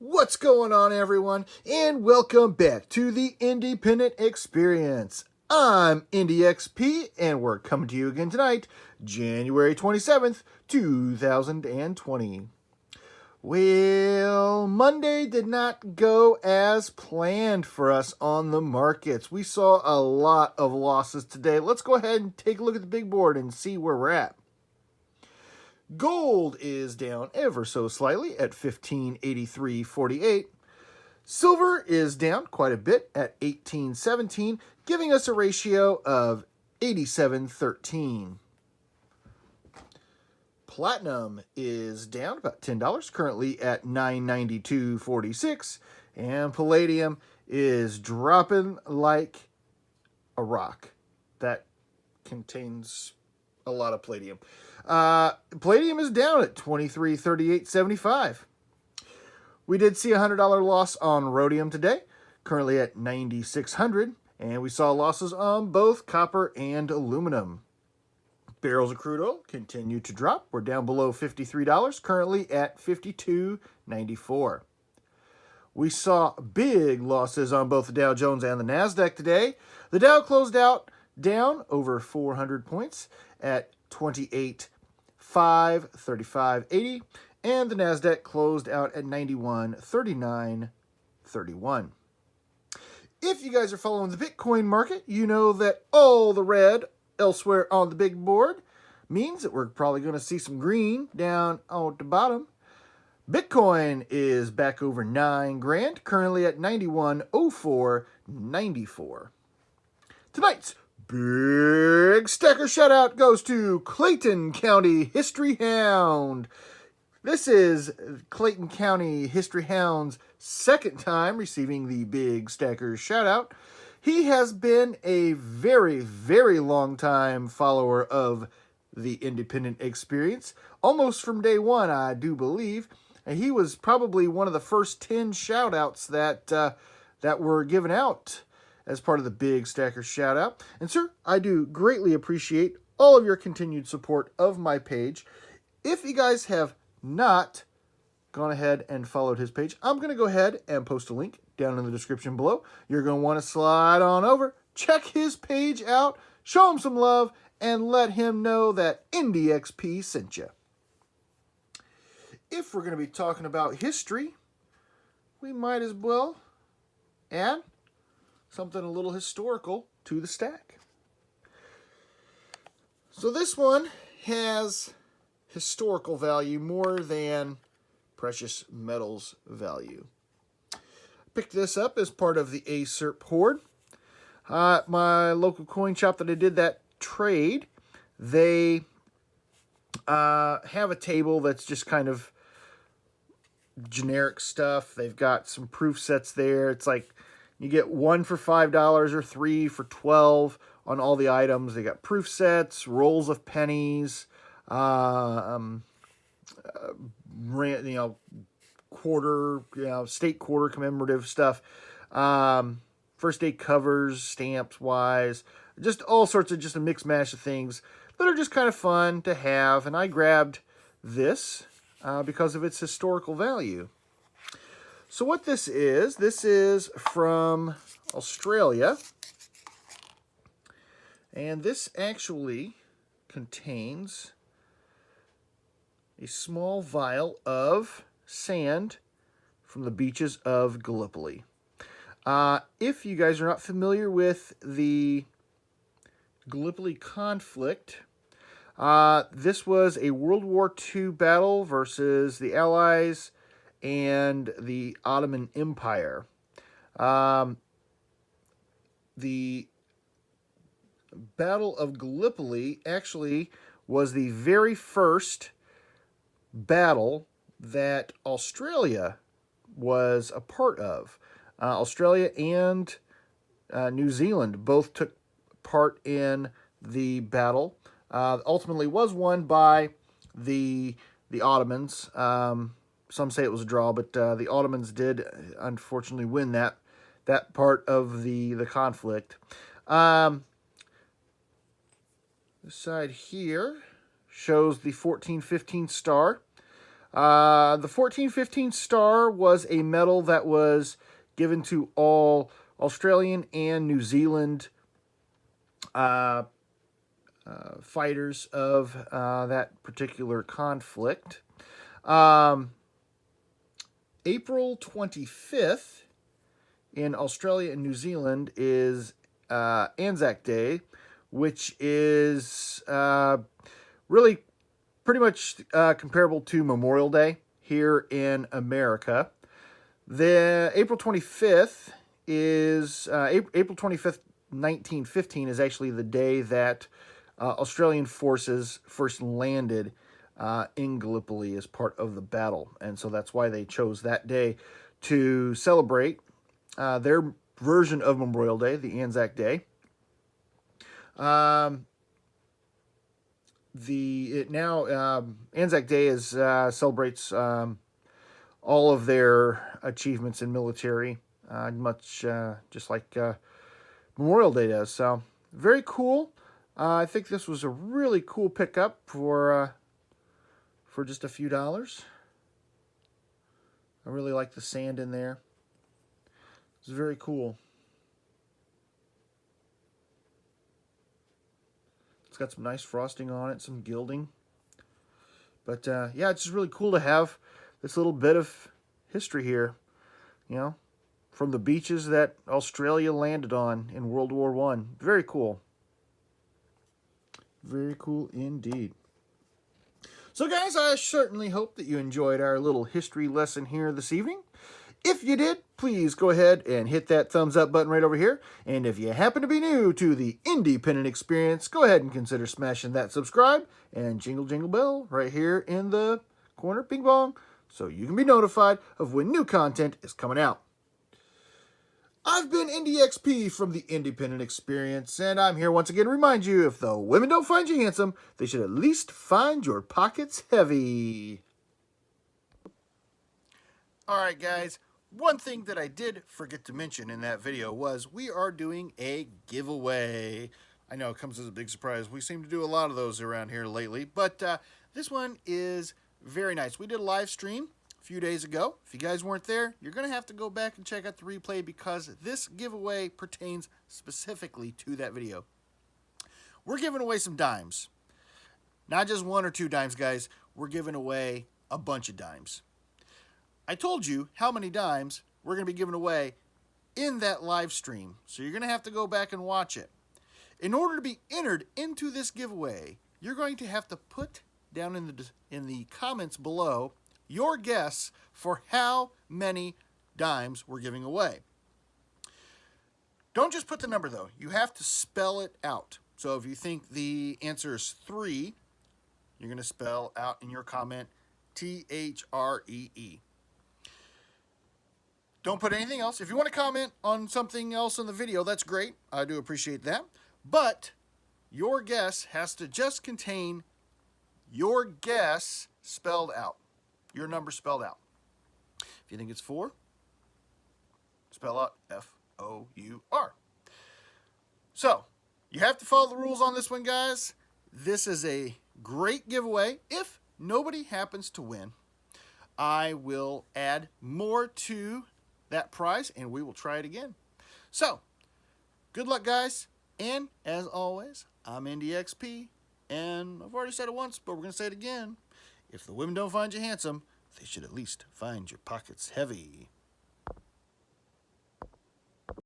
What's going on, everyone? And welcome back to the Independent Experience. I'm IndyXP, and we're coming to you again tonight, January 27th, 2020. Well, Monday did not go as planned for us on the markets. We saw a lot of losses today. Let's go ahead and take a look at the big board and see where we're at. Gold is down ever so slightly at $15.83.48. Silver is down quite a bit at $18.17, giving us a ratio of 87.13. Platinum is down about $10, currently at $992.46, and palladium is dropping like a rock. That contains a lot of palladium. Palladium is down at $23.38.75. We did see a $100 loss on rhodium today, currently at $9,600, and we saw losses on both copper and aluminum. Barrels of crude oil continue to drop. We're down below $53, currently at $52.94. We saw big losses on both the Dow Jones and the NASDAQ today. The Dow closed out down over 400 points at 28,535.80, and the NASDAQ closed out at 91,3931. If you guys are following the Bitcoin market, you know that all the red elsewhere on the big board means that we're probably going to see some green down at the bottom. Bitcoin is back over $9,000, currently at 91,0494. Tonight's big stacker shout out goes to Clayton County History Hound. This is Clayton County History Hound's second time receiving the big stacker shout out. He has been a very, very long time follower of the Independent Experience, almost from day one, I do believe. And he was probably one of the first 10 shout outs that were given out as part of the big stacker shout out. And sir, I do greatly appreciate all of your continued support of my page. If you guys have not gone ahead and followed his page, I'm going to go ahead and post a link down in the description below. You're going to want to slide on over, check his page out, show him some love, and let him know that IndyXP sent you. If we're going to be talking about history, we might as well add something a little historical to the stack. So this one has historical value more than precious metals value. Picked this up as part of the ASEERP Hoard. My local coin shop that I did that trade, they have a table that's just kind of generic stuff. They've got some proof sets there. It's like you get 1 for $5 or 3 for $12 on all the items. They got proof sets, rolls of pennies, quarter, state quarter commemorative stuff, first day covers, stamps wise, just all sorts of just a mixed mash of things that are just kind of fun to have. And I grabbed this because of its historical value. So what this is from Australia, and this actually contains a small vial of sand from the beaches of Gallipoli. If you guys are not familiar with the Gallipoli conflict, this was a World War II battle versus the Allies and the Ottoman Empire. The Battle of Gallipoli actually was the very first battle that Australia was a part of. Australia and New Zealand both took part in the battle. Ultimately was won by the Ottomans. Some say it was a draw, but the Ottomans did unfortunately win that part of the conflict. This side here shows the 1415 star. The 1415 star was a medal that was given to all Australian and New Zealand fighters of that particular conflict. April 25th in Australia and New Zealand is Anzac Day, which is really pretty much comparable to Memorial Day here in America. The April 25th is April 25th, 1915 is actually the day that Australian forces first landed in Gallipoli as part of the battle. And so that's why they chose that day to celebrate their version of Memorial Day, the Anzac Day. Anzac Day is celebrates all of their achievements in military, much just like Memorial Day does. So very cool. I think this was a really cool pickup for just a few dollars. I really like the sand in there. It's very cool. It's got some nice frosting on it, some gilding. But yeah, it's just really cool to have this little bit of history here, you know, from the beaches that Australia landed on in World War I. Very cool. Very cool indeed. So guys, I certainly hope that you enjoyed our little history lesson here this evening. If you did, please go ahead and hit that thumbs up button right over here. And if you happen to be new to the Independent Experience, go ahead and consider smashing that subscribe and jingle jingle bell right here in the corner, ping pong, so you can be notified of when new content is coming out. I've been IndieXP from the Independent Experience, and I'm here once again to remind you, if the women don't find you handsome, they should at least find your pockets heavy. Alright guys, one thing that I did forget to mention in that video was we are doing a giveaway. I know it comes as a big surprise. We seem to do a lot of those around here lately, but this one is very nice. We did a live stream a few days ago. If you guys weren't there, you're going to have to go back and check out the replay because this giveaway pertains specifically to that video. We're giving away some dimes. Not just 1 or 2 dimes, guys. We're giving away a bunch of dimes. I told you how many dimes we're going to be giving away in that live stream, so you're going to have to go back and watch it. In order to be entered into this giveaway, you're going to have to put down in the comments below your guess for how many dimes we're giving away. Don't just put the number, though. You have to spell it out. So if you think the answer is 3, you're going to spell out in your comment T-H-R-E-E. Don't put anything else. If you want to comment on something else in the video, that's great. I do appreciate that. But your guess has to just contain your guess spelled out. Your number spelled out. If you think it's 4, spell out F-O-U-R. So, you have to follow the rules on this one, guys. This is a great giveaway. If nobody happens to win, I will add more to that prize and we will try it again. So, good luck, guys. And as always, I'm IndieXP. And I've already said it once, but we're going to say it again. If the women don't find you handsome, they should at least find your pockets heavy.